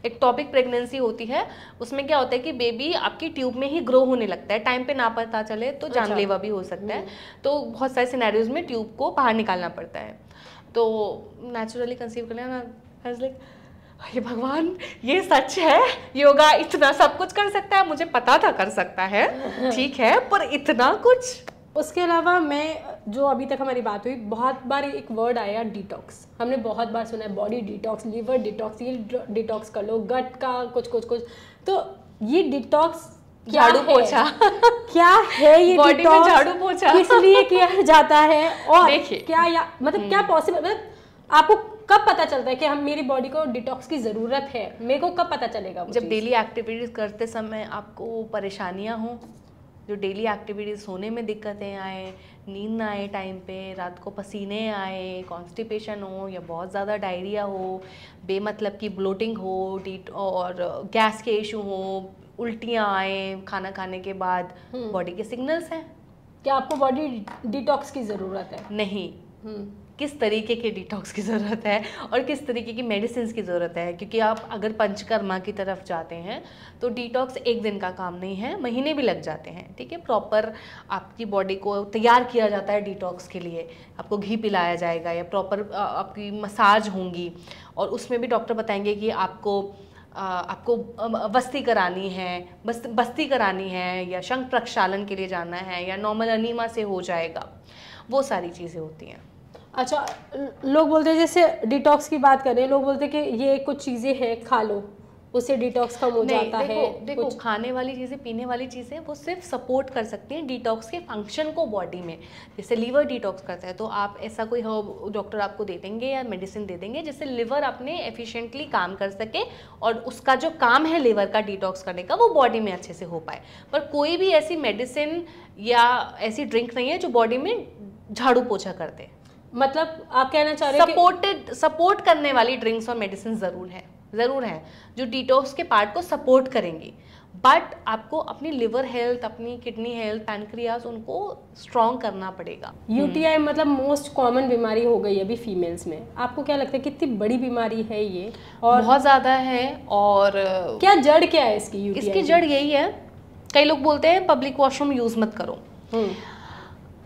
एक टॉपिक प्रेगनेंसी होती है, उसमें क्या होता है कि बेबी आपकी ट्यूब में ही ग्रो होने लगता है, टाइम पे ना पता चले तो जानलेवा भी हो सकता है। तो बहुत सारे सिनेरियोज में ट्यूब को बाहर निकालना पड़ता है, तो नेचुरली कंसीव कर लिया ना। हे भगवान, ये सच है, योगा इतना सब कुछ कर सकता है, मुझे पता था कर सकता है, ठीक है, पर इतना कुछ। उसके अलावा मैं जो अभी तक हमारी बात हुई, बहुत बार एक वर्ड आया डिटॉक्स, हमने बहुत बार सुना है, बॉडी डिटॉक्स, लिवर डिटॉक्स, ये डिटॉक्स कर लो, गट का कुछ, तो ये डिटॉक्स झाड़ू पोछा क्या है ये बॉडी में झाड़ू पोछा किस लिए किया जाता है, और देखिए क्या या मतलब क्या पॉसिबल, मतलब आपको कब पता चलता है कि हम मेरी बॉडी को डिटॉक्स की जरूरत है, मेरे को कब पता चलेगा? जब डेली एक्टिविटीज करते समय आपको परेशानियां हो, जो डेली एक्टिविटीज होने में दिक्कतें आए, नींद ना आए टाइम पे, रात को पसीने आए, कॉन्स्टिपेशन हो या बहुत ज़्यादा डायरिया हो, बेमतलब की ब्लोटिंग हो, और गैस के इशू हो, उल्टियाँ आए खाना खाने के बाद, बॉडी के सिग्नल्स हैं। क्या आपको बॉडी डिटॉक्स की ज़रूरत है? नहीं, किस तरीके के डिटॉक्स की ज़रूरत है और किस तरीके की मेडिसिन की ज़रूरत है, क्योंकि आप अगर पंचकर्मा की तरफ जाते हैं तो डिटॉक्स एक दिन का काम नहीं है, महीने भी लग जाते हैं। ठीक है, प्रॉपर आपकी बॉडी को तैयार किया जाता है डिटॉक्स के लिए, आपको घी पिलाया जाएगा या प्रॉपर आपकी मसाज होंगी, और उसमें भी डॉक्टर बताएंगे कि आपको बस्ती करानी है, बस्ती करानी है, या शंख प्रक्षालन के लिए जाना है, या नॉर्मल अनीमा से हो जाएगा, वो सारी चीज़ें होती हैं। अच्छा, लोग बोलते हैं, जैसे डिटॉक्स की बात करें, लोग बोलते हैं कि ये कुछ चीज़ें हैं खा लो उससे डिटॉक्स कम हो जाता है। देखो खाने वाली चीज़ें, पीने वाली चीज़ें वो सिर्फ सपोर्ट कर सकती हैं डिटॉक्स के फंक्शन को बॉडी में। जैसे लीवर डिटॉक्स करता है तो आप ऐसा कोई डॉक्टर आपको दे देंगे या मेडिसिन दे देंगे जिससे लिवर अपने एफिशिएंटली काम कर सके, और उसका जो काम है लिवर का डिटॉक्स करने का वो बॉडी में अच्छे से हो पाए। पर कोई भी ऐसी मेडिसिन या ऐसी ड्रिंक नहीं है जो बॉडी में झाड़ू पोछा कर दे। मतलब आप कहना चाह रहे हैं सपोर्ट करने वाली ड्रिंक्स और मेडिसिन ज़रूर है जो डिटॉक्स के पार्ट को सपोर्ट करेंगी, बट आपको अपनी लिवर हेल्थ, अपनी किडनी हेल्थ, पैनक्रियाज, उनको स्ट्रॉन्ग करना पड़ेगा। यूटीआई मतलब मोस्ट कॉमन बीमारी हो गई अभी फीमेल्स में, आपको क्या लगता है कितनी बड़ी बीमारी है ये? और बहुत ज़्यादा है। और क्या जड़ क्या है इसकी? इसकी जड़ यही है, कई लोग बोलते हैं पब्लिक वॉशरूम यूज़ मत करो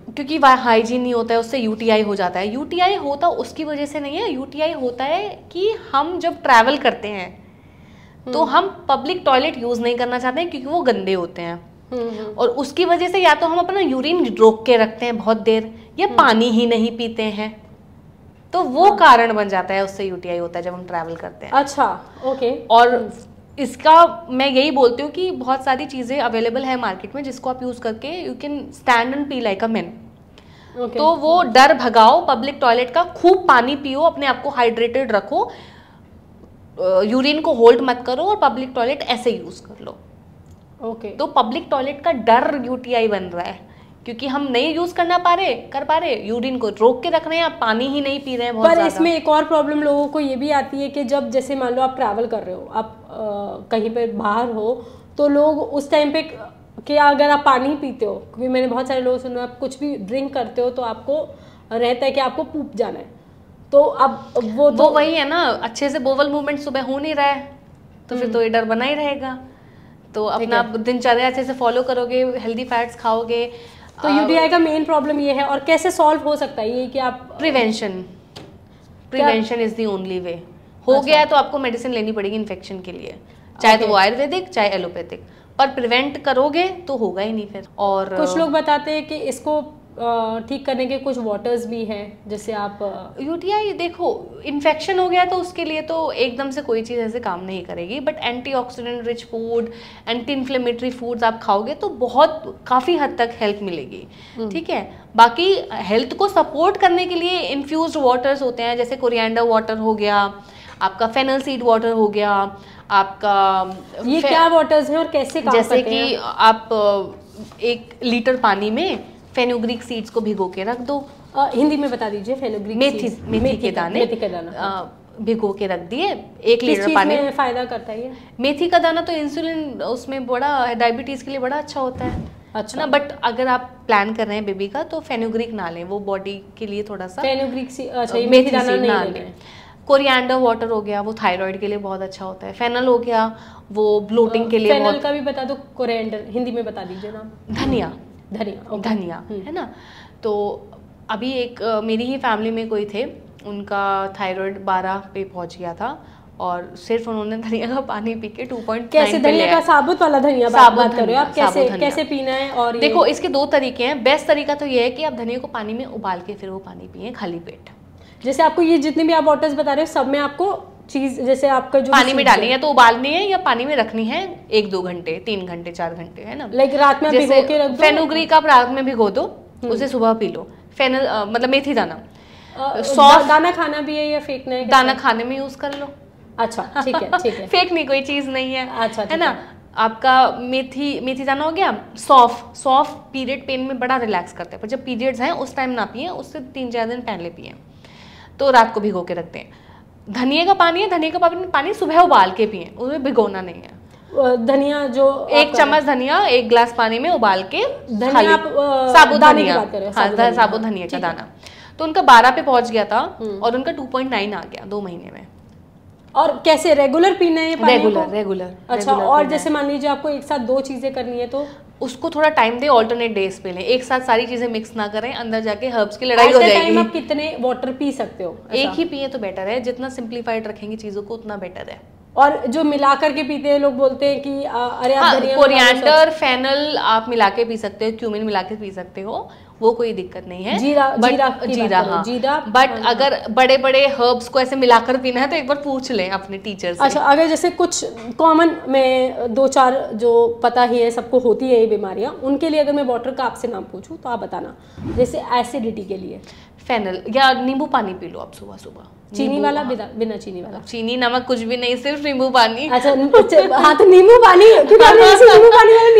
क्योंकि वह हाइजीन नहीं होता है, उससे यूटीआई हो जाता है। यूटीआई होता उसकी वजह से नहीं है, यूटीआई होता है कि हम जब ट्रैवल करते हैं तो हम पब्लिक टॉयलेट यूज़ नहीं करना चाहते हैं क्योंकि वो गंदे होते हैं, और उसकी वजह से या तो हम अपना यूरिन रोक के रखते हैं बहुत देर, या पानी ही नहीं पीते हैं, तो वो कारण बन जाता है, उससे यूटीआई होता है जब हम ट्रैवल करते हैं। अच्छा, ओके। और इसका मैं यही बोलती हूँ कि बहुत सारी चीज़ें अवेलेबल है मार्केट में जिसको आप यूज़ करके you can stand and P like a man. तो वो डर भगाओ, पब्लिक टॉयलेट का खूब पानी पियो, अपने आप को हाइड्रेटेड रखो, यूरिन को होल्ड मत करो, और पब्लिक टॉयलेट ऐसे यूज़ कर लो। ओके। तो पब्लिक टॉयलेट का डर यूटीआई बन रहा है क्योंकि हम नहीं यूज कर पा रहे, यूरिन को रोक के रख रहे हैं, आप पानी ही नहीं पी रहे हैं बहुत पर इसमें एक और प्रॉब्लम लोगों को ये भी आती है कि जब जैसे मान लो आप ट्रैवल कर रहे हो, आप कहीं पे बाहर हो, तो लोग उस टाइम पे कि अगर आप पानी पीते हो, क्योंकि मैंने बहुत सारे लोग सुना, आप कुछ भी ड्रिंक करते हो तो आपको रहता है कि आपको पूप जाना है, तो अब वो वही है ना, अच्छे से बोवल मूवमेंट सुबह हो नहीं रहा है तो फिर तो ये डर बना ही रहेगा। तो अपना दिनचर्या अच्छे से फॉलो करोगे, हेल्दी फैट्स खाओगे, तो यूटीआई का मेन प्रॉब्लम ये है। और कैसे सॉल्व हो सकता है ये कि आप prevention is the only way. हो गया है तो आपको मेडिसिन लेनी पड़ेगी इन्फेक्शन के लिए, चाहे तो वो आयुर्वेदिक चाहे एलोपैथिक, पर प्रिवेंट करोगे तो होगा ही नहीं फिर। और कुछ लोग बताते हैं कि इसको ठीक करने के कुछ वाटर्स भी हैं, जैसे आप यूटीआई देखो इन्फेक्शन हो गया तो उसके लिए तो एकदम से कोई चीज़ ऐसे काम नहीं करेगी, but antioxidant rich food, anti inflammatory foods आप खाओगे तो बहुत काफ़ी हद तक हेल्प मिलेगी। ठीक है, बाकी हेल्थ को सपोर्ट करने के लिए इन्फ्यूज्ड वाटर्स होते हैं, जैसे कोरिएंडर वाटर हो गया, आपका फेनल सीड वाटर हो गया, आपका ये क्या वाटर्स हैं और कैसे काम करते हैं? जैसे कि आप 1 लीटर पानी में फेनुग्रीक सीड्स को भिगो के रख दो। हिंदी में बता दीजिए। फेनुग्रीक मेथी के दाने भिगो के रख दिए 1 लीटर पानी में। फायदा करता है ये मेथी का दाना? तो इंसुलिन उसमें बड़ा, डायबिटीज के लिए बड़ा अच्छा होता है। अच्छा ना, बट अगर आप प्लान कर रहे हैं बेबी का तो फेनुग्रीक ना लें, वो बॉडी के लिए थोड़ा सा फेनुग्रीक मेथी दाना ना लें। कोरिएंडर वाटर हो गया, वो थायराइड के लिए बहुत अच्छा होता है। फेनल हो गया, वो ब्लोटिंग के लिए फेनल का भी बता दो, कोरिएंडर हिंदी में बता दीजिए नाम। धनिया। धनिया है ना। तो अभी एक मेरी ही फैमिली में कोई थे, उनका थायराइड 12 पे पहुंच गया था और सिर्फ उन्होंने धनिया का पानी पी के 2.9 कैसे धनिया का साबुत वाला धनिया बात कर रहे हो आप? कैसे पीना है? और देखो इसके 2 तरीके हैं। बेस्ट तरीका तो ये है कि आप धनिया को पानी में उबाल के फिर वो पानी पिए खाली पेट। जैसे आपको ये जितने भी आप वाटर्स बता रहे हो सब में आपको चीज जैसे आपका जो पानी में डालनी है तो उबालनी है या पानी में रखनी है 1-2 घंटे, 3 घंटे, 4 घंटे, है ना। लाइक रात में भिगो के रख दो। फेनुग्रीक आप रात में भिगो दो, उसे सुबह पी लो। फेनल मतलब मेथी दाना दाना खाना भी है या फेंकना है? दाना खाने में यूज कर लो। अच्छा ठीक है फेंकनी कोई चीज नहीं है। अच्छा है ना। आपका मेथी दाना हो गया। सौंफ पीरियड पेन में बड़ा रिलैक्स करता है, पर जब पीरियड्स हैं उस टाइम ना पिए, उससे 3-4 दिन पहले पिए, तो रात को भिगो के रखते हैं। धनिया का पानी है, धनिया का पानी सुबह उबाल के पिए, उसमें भिगोना नहीं है। धनिया जो 1 चम्मच धनिया 1 गिलास पानी में उबाल के, धनिया साबुत धनिया, हाँ साबुत धनिया का दाना। तो उनका 12 पे पहुंच गया था और उनका 2.9 आ गया 2 महीने में। और कैसे रेगुलर पीना है ये पानी? रेगुलर। अच्छा, और जैसे मान लीजिए आपको एक साथ 2 चीजें करनी है तो उसको थोड़ा टाइम दे, ऑल्टरनेट डेज पे लें, एक साथ सारी चीजें मिक्स ना करें, अंदर जाके हर्ब्स की लड़ाई हो जाएगी। आप कितने वाटर पी सकते हो? एक ही पिए तो बेटर है, जितना सिंप्लीफाइड रखेंगे चीजों को उतना बेटर है। और जो मिला करके पीते हैं लोग बोलते हैं कि अरे आप कोरिएंडर फेनल आप मिला के पी सकते हो, क्यूमिन मिला के पी सकते हो, वो कोई दिक्कत नहीं है। जीरा बट अगर बड़े बड़े हर्ब्स को ऐसे मिलाकर पीना है तो एक बार पूछ लें अपने टीचर से। अच्छा, अगर जैसे कुछ कॉमन में 2-4 जो पता ही है सबको होती है ये बीमारियां, उनके लिए अगर मैं वाटर का आपसे नाम पूछूं तो आप बताना। जैसे एसिडिटी के लिए फेनल या नींबू पानी पी लो आप सुबह सुबह। चीनी वाला बिना चीनी वाला? चीनी नमक कुछ भी नहीं, सिर्फ नींबू पानी। अच्छा हाँ, तो नींबू पानी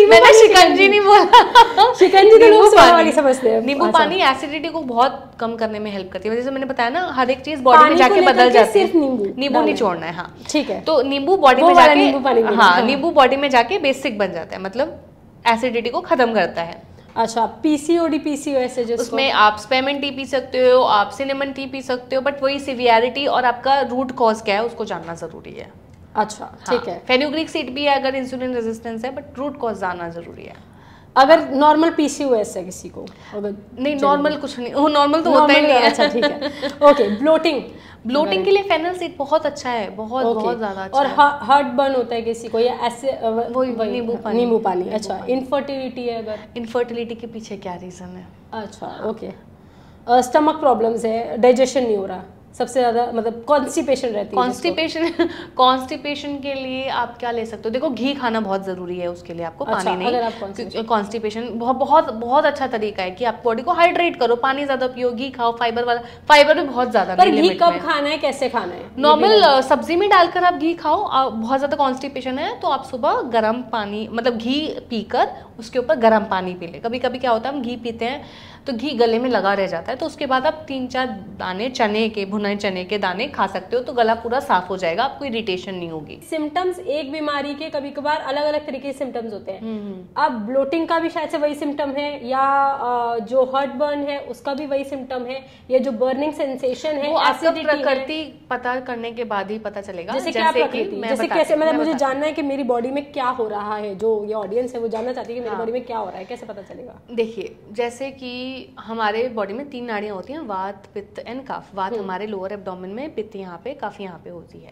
मैंने शिकंजी नहीं बोला। शिकंजी तो लोग स्वाद वाली समझते हैं। नींबू पानी एसिडिटी को बहुत कम करने में हेल्प करती है। जैसे मैंने बताया ना, हर एक चीज बॉडी में जाके बदल जाती है। सिर्फ नींबू निचोड़ना है। हाँ ठीक है। तो नींबू बॉडी में जाके, हाँ नींबू बॉडी में जाके बेसिक बन जाता है, मतलब एसिडिटी को खत्म करता है। अच्छा, पीसीओडी पीसीओएस है जिसको, उसमें आप स्पेमन टी पी सकते हो, आप सिनेमन टी पी सकते हो, बट वही सिवियरिटी और आपका रूट कॉज क्या है उसको जानना जरूरी है। अच्छा ठीक है। फेनुग्रीक सीड भी है अगर इंसुलिन रेजिस्टेंस है, बट रूट कॉज जानना जरूरी है। अगर नॉर्मल पीसीओएस है किसी को, अगर नहीं नॉर्मल कुछ नहीं, वो नॉर्मल तो होता ही नहीं है। अच्छा ठीक है। ओके, ब्लोटिंग के लिए फेनल सीड बहुत अच्छा है, बहुत ज्यादा अच्छा। और हार्ट बर्न होता है किसी को या ऐसे नींबू पानी। अच्छा, इनफर्टिलिटी है, अगर इनफर्टिलिटी के पीछे क्या रीजन है? अच्छा ओके, स्टमक प्रॉब्लम्स है, डाइजेशन नहीं हो रहा, सबसे ज्यादा मतलब कॉन्स्टिपेशन रहती है। कॉन्स्टिपेशन के लिए आप क्या ले सकते हो? देखो घी खाना बहुत जरूरी है उसके लिए, आपको पानी नहीं। कॉन्स्टिपेशन बहुत अच्छा तरीका है कि आप बॉडी को हाइड्रेट करो, पानी ज्यादा पियो, घी खाओ, फाइबर भी बहुत ज्यादा। पर घी कब खाना है, कैसे खाना है? नॉर्मल सब्जी में डालकर आप घी खाओ। बहुत ज्यादा कॉन्स्टिपेशन है तो आप सुबह गर्म पानी, मतलब घी पीकर उसके ऊपर गर्म पानी पी ले। कभी कभी क्या होता है, हम घी पीते हैं तो घी गले में लगा रह जाता है, तो उसके बाद आप 3-4 दाने भुने चने के दाने खा सकते हो, तो गला पूरा साफ हो जाएगा, आपको इरिटेशन नहीं होगी। सिम्टम्स एक बीमारी के कभी कभार अलग अलग तरीके के सिम्टम्स होते हैं। अब ब्लोटिंग का भी शायद से वही सिम्टम है, या जो हार्ट बर्न है उसका भी वही सिम्टम है, या जो बर्निंग सेंसेशन है, वो आपका प्रकृति पता करने के बाद ही पता चलेगा। जैसे कैसे, मतलब मुझे जानना है कि मेरी बॉडी में क्या हो रहा है, जो ये ऑडियंस है वो जानना चाहती है कि मेरी बॉडी में क्या हो रहा है, कैसे पता चलेगा? देखिए, जैसे कि हमारे बॉडी में 3 नाड़ियां होती हैं, वात, पित्त एंड कफ। वात हमारे लोअर एब्डोमेन में, पित्त यहाँ पे, कफ यहाँ पे होती है।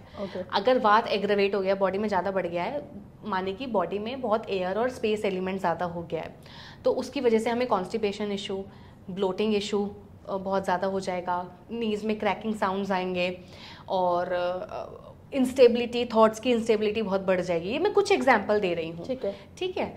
अगर वात एग्रेवेट हो गया, बॉडी में ज़्यादा बढ़ गया है, माने कि बॉडी में बहुत एयर और स्पेस एलिमेंट ज़्यादा हो गया है, तो उसकी वजह से हमें कॉन्स्टिपेशन इशू, ब्लोटिंग इशू बहुत ज़्यादा हो जाएगा, नीज में क्रैकिंग साउंड्स आएंगे और इंस्टेबिलिटी, थॉट्स की इंस्टेबिलिटी बहुत बढ़ जाएगी। ये मैं कुछ एग्जाम्पल दे रही हूँ, ठीक है।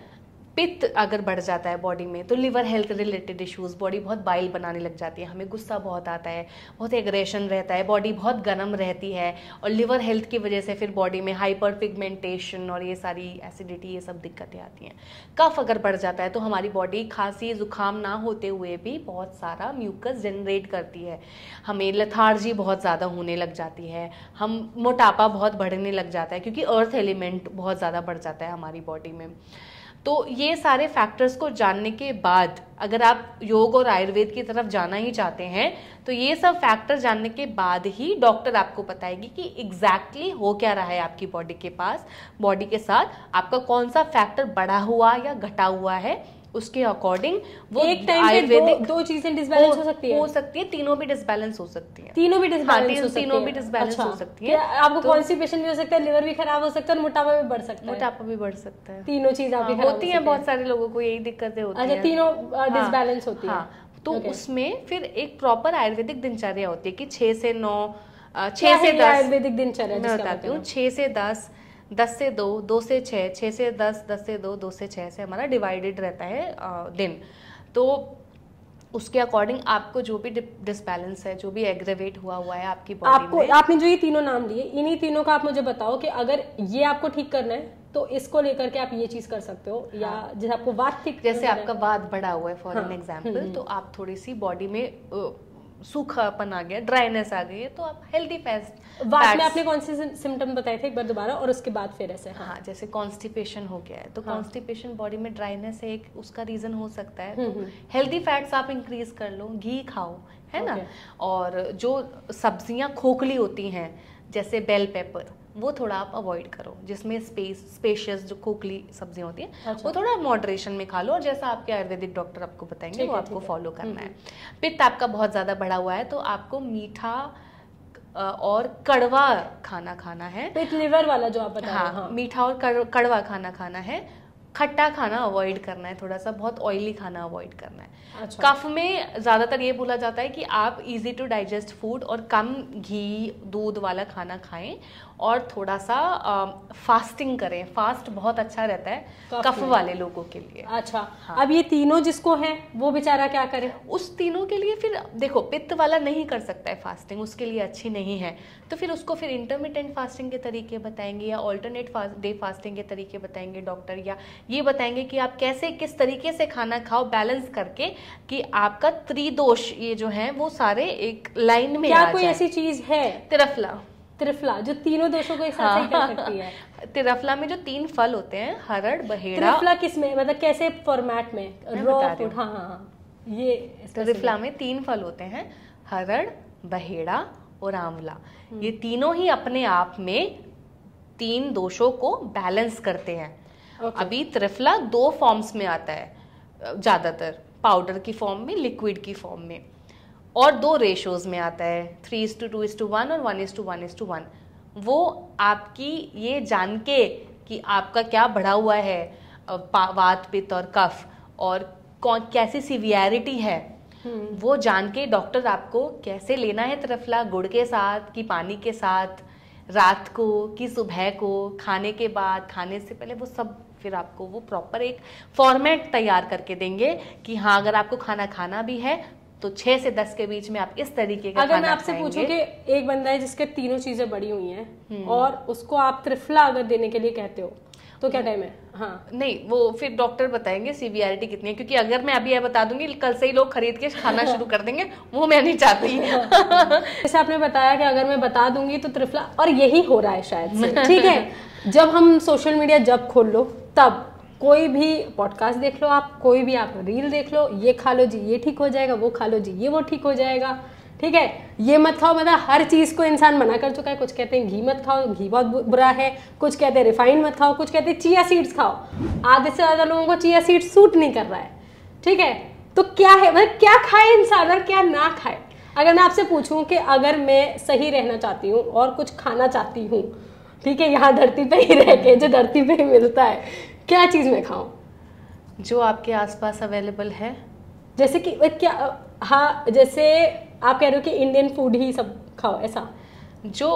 पित्त अगर बढ़ जाता है बॉडी में तो liver health related issues, body बहुत बाइल बनाने लग जाती है, हमें गुस्सा बहुत आता है, बहुत एग्रेशन रहता है, बॉडी बहुत गर्म रहती है, और लिवर हेल्थ की वजह से फिर बॉडी में हाइपर पिगमेंटेशन और ये सारी एसिडिटी, ये सब दिक्कतें आती हैं। कफ अगर बढ़ जाता है तो हमारी बॉडी खांसी जुकाम ना होते हुए भी बहुत सारा म्यूकस जनरेट करती है, हमें लेथार्जी बहुत ज़्यादा होने लग जाती है, हम मोटापा बहुत बढ़ने लग जाता है क्योंकि अर्थ एलिमेंट बहुत ज़्यादा बढ़ जाता है हमारी बॉडी में। तो ये सारे फैक्टर्स को जानने के बाद अगर आप योग और आयुर्वेद की तरफ जाना ही चाहते हैं तो ये सब फैक्टर जानने के बाद ही डॉक्टर आपको बताएगी कि एग्जैक्टली हो क्या रहा है आपकी बॉडी के पास, बॉडी के साथ आपका कौन सा फैक्टर बढ़ा हुआ या घटा हुआ है, उसके अकॉर्डिंग वो एक टाइम पे दो चीजें डिसबैलेंस हो सकती है, तीनों भी डिसबैलेंस हो सकती है, तीनों भी डिसबैलेंस हो सकती है। आपको कॉन्स्टिपेशन भी हो सकता है, लिवर भी खराब हो सकता है और मोटापा भी बढ़ सकता है। मोटापा भी बढ़ सकता है, तीनों चीजें आपकी खराब होती हैं, बहुत सारे लोगों को यही दिक्कतें होती हैं। अच्छा, तीनों डिसबैलेंस होती है। तो उसमें फिर एक प्रॉपर आयुर्वेदिक दिनचर्या होती है कि 6 से 9, 6 से 10 आयुर्वेदिक दिनचर्या मैं बताती हूँ, 6 से 10, 10 से 2, 2 से 6, 6 से 10, 10 से 2, 2 से 6 से हमारा डिवाइडेड रहता है दिन। तो उसके अकॉर्डिंग आपको जो भी डिसबैलेंस है, जो भी एग्रेवेट हुआ है आपकी बॉडी में, आपने जो ये तीनों नाम लिए, इन्हीं तीनों का आप मुझे बताओ कि अगर ये आपको ठीक करना है तो इसको लेकर के आप ये चीज कर सकते हो, या जैसे आपको वात ठीक, जैसे आपका वात बढ़ा हुआ है फॉर एन एग्जाम्पल, तो आप थोड़ी सी बॉडी में सूखापन आ गया, ड्राइनेस आ गई है, तो आप हेल्दी वात में आपने कौन से सिम्टम बताए थे एक बार दोबारा, और उसके बाद फिर ऐसे? हाँ, जैसे कॉन्स्टिपेशन हो गया है तो कॉन्स्टिपेशन बॉडी में ड्राइनेस है, एक उसका रीजन हो सकता है। तो हेल्दी फैट्स आप इंक्रीज कर लो, घी खाओ, है ना, और जो सब्जियां खोखली होती हैं जैसे बेल पेपर, वो थोड़ा आप अवॉइड करो, जिसमें स्पेशियस जो खोखली सब्जियां होती हैं वो थोड़ा मॉडरेशन में खा लो, और जैसा आपके आयुर्वेदिक डॉक्टर आपको बताएंगे वो आपको फॉलो करना है। पित्त आपका बहुत ज़्यादा बढ़ा हुआ है तो आपको मीठा और कड़वा खाना है। पित्त लिवर वाला जो आप बता रहे हैं, मीठा और कड़वा खाना है, खट्टा खाना अवॉइड करना है, थोड़ा सा बहुत ऑयली खाना अवॉइड करना है। कफ में ज़्यादातर ये बोला जाता है कि आप इजी टू डाइजेस्ट फूड और कम घी दूध वाला खाना खाएं, और थोड़ा सा फास्टिंग करें। फास्ट बहुत अच्छा रहता है कफ वाले लोगों के लिए। अच्छा, अब ये तीनों जिसको है वो बेचारा क्या करे? उस तीनों के लिए फिर देखो, पित्त वाला नहीं कर सकता है फास्टिंग, उसके लिए अच्छी नहीं है, तो फिर उसको फिर इंटरमिटेंट फास्टिंग के तरीके बताएंगे या ऑल्टरनेट डे फास्टिंग के तरीके बताएंगे डॉक्टर, या ये बताएंगे कि आप कैसे किस तरीके से खाना खाओ बैलेंस करके कि आपका त्रिदोष ये जो है वो सारे एक लाइन में क्या कोई ऐसी चीज है? त्रिफला जो तीनों दोषों को एक साथ सही कर सकती है। त्रिफला में जो 3 फल होते हैं, हरड़, बहेड़ा। त्रिफला किसमें, मतलब कैसे फॉर्मेट में? Raw food? ये त्रिफला में 3 फल होते हैं, हरड़, बहेड़ा और आंवला। ये तीनों ही अपने आप में 3 दोषों को बैलेंस करते हैं। अभी त्रिफला 2 फॉर्म्स में आता है ज्यादातर, पाउडर की फॉर्म में, लिक्विड की फॉर्म में, और 2 रेशोज में आता है, 3:2:1 और 1:1:1। वो आपकी ये जान के कि आपका क्या बढ़ा हुआ है वात, पित्त और कफ, और कैसी सीवियरिटी है, वो जान के डॉक्टर आपको कैसे लेना है त्रिफला, गुड़ के साथ कि पानी के साथ, रात को कि सुबह को, खाने के बाद, खाने से पहले, वो सब फिर आपको वो प्रॉपर एक फॉर्मेट तैयार करके देंगे कि हाँ, अगर आपको खाना खाना भी है तो 6 से 10 के बीच में आप इस तरीके का अगर खाना मैं आपसे पूछूं कि एक बंदा है जिसके तीनों चीजें बढ़ी हुई हैं और उसको आप त्रिफला अगर देने के लिए कहते हो तो क्या टाइम है? हाँ, नहीं, वो फिर डॉक्टर बताएंगे सीवियरिटी कितनी है, क्योंकि अगर मैं अभी ये बता दूंगी कल से ही लोग खरीद के खाना शुरू कर देंगे, वो मैं नहीं चाहती। जैसे आपने बताया कि अगर मैं बता दूंगी तो त्रिफला, और यही हो रहा है शायद से, ठीक है। जब हम सोशल मीडिया जब खोल लो, तब कोई भी पॉडकास्ट देख लो, आप कोई भी आप रील देख लो, ये खा लो जी ये ठीक हो जाएगा, वो खा लो जी ये वो ठीक हो जाएगा, ठीक है, ये मत खाओ, मतलब हर चीज़ को इंसान मना कर चुका है। कुछ कहते हैं घी मत खाओ, घी बहुत बुरा है, कुछ कहते हैं रिफाइंड मत खाओ, कुछ कहते हैं चिया सीड्स खाओ। आधे से ज़्यादा लोगों को चिया सीड्स सूट नहीं कर रहा है, ठीक है। तो क्या है, मतलब क्या खाए इंसान और क्या ना खाए? अगर मैं आपसे पूछूं कि अगर मैं सही रहना चाहती हूँ और कुछ खाना चाहती हूँ, ठीक है, यहाँ धरती पे ही रह के जो धरती पे ही मिलता है, क्या चीज़ मैं खाऊं? जो आपके आसपास अवेलेबल है। जैसे कि क्या, हाँ, जैसे आप कह रहे हो कि इंडियन फूड ही सब खाओ, ऐसा? जो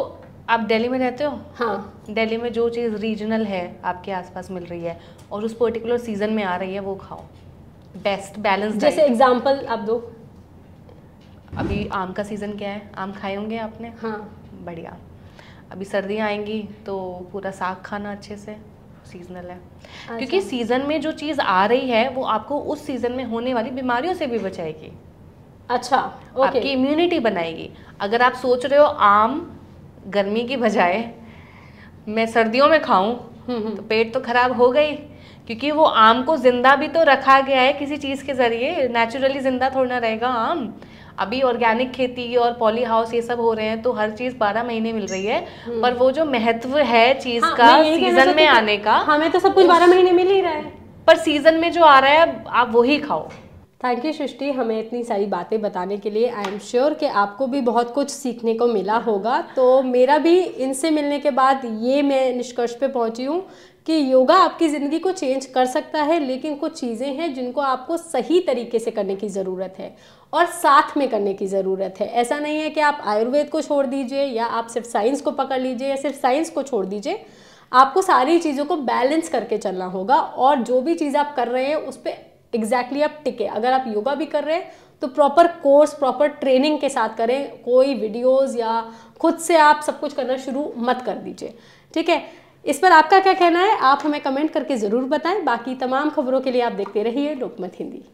आप दिल्ली में रहते हो? हाँ। दिल्ली में जो चीज़ रीजनल है आपके आसपास मिल रही है और उस पर्टिकुलर सीजन में आ रही है वो खाओ, बेस्ट बैलेंस। जैसे एग्जांपल आप दो। अभी आम का सीज़न क्या है, आम खाए होंगे आपने? हाँ। बढ़िया। अभी सर्दियाँ आएंगी तो पूरा साग खाना अच्छे से, सीजनल है। अच्छा। क्योंकि सीज़न में जो चीज़ आ रही है वो आपको उस सीज़न में होने वाली बीमारियों से भी बचाएगी। अच्छा, ओके। आपकी इम्यूनिटी बनाएगी। अगर आप सोच रहे हो आम गर्मी की बजाय मैं सर्दियों में खाऊं तो पेट तो खराब हो गई, क्योंकि वो आम को जिंदा भी तो रखा गया है किसी चीज़ के ज़रिए, नेचुरली जिंदा थोड़ा ना रहेगा आम। अभी ऑर्गेनिक खेती और पॉली हाउस ये सब हो रहे हैं तो हर चीज़ 12 महीने मिल रही है, पर वो जो महत्व है चीज़ का सीजन में आने का, हमें तो सब कुछ 12 महीने मिल ही रहा है, पर सीजन में जो आ रहा है आप वही खाओ। थैंक यू सृष्टि, हमें इतनी सारी बातें बताने के लिए। आई एम श्योर कि आपको भी बहुत कुछ सीखने को मिला होगा। तो मेरा भी इनसे मिलने के बाद ये मैं निष्कर्ष पे पहुंची हूँ कि योगा आपकी ज़िंदगी को चेंज कर सकता है, लेकिन कुछ चीज़ें हैं जिनको आपको सही तरीके से करने की ज़रूरत है और साथ में करने की ज़रूरत है। ऐसा नहीं है कि आप आयुर्वेद को छोड़ दीजिए या आप सिर्फ साइंस को पकड़ लीजिए या सिर्फ साइंस को छोड़ दीजिए। आपको सारी चीज़ों को बैलेंस करके चलना होगा और जो भी चीज़ आप कर रहे हैं उस पर एग्जैक्टली आप टिके। अगर आप योगा भी कर रहे हैं तो प्रॉपर कोर्स, प्रॉपर ट्रेनिंग के साथ करें। कोई वीडियोस या खुद से आप सब कुछ करना शुरू मत कर दीजिए, ठीक है। इस पर आपका क्या कहना है आप हमें कमेंट करके ज़रूर बताएं। बाकी तमाम खबरों के लिए आप देखते रहिए लोकमत हिंदी।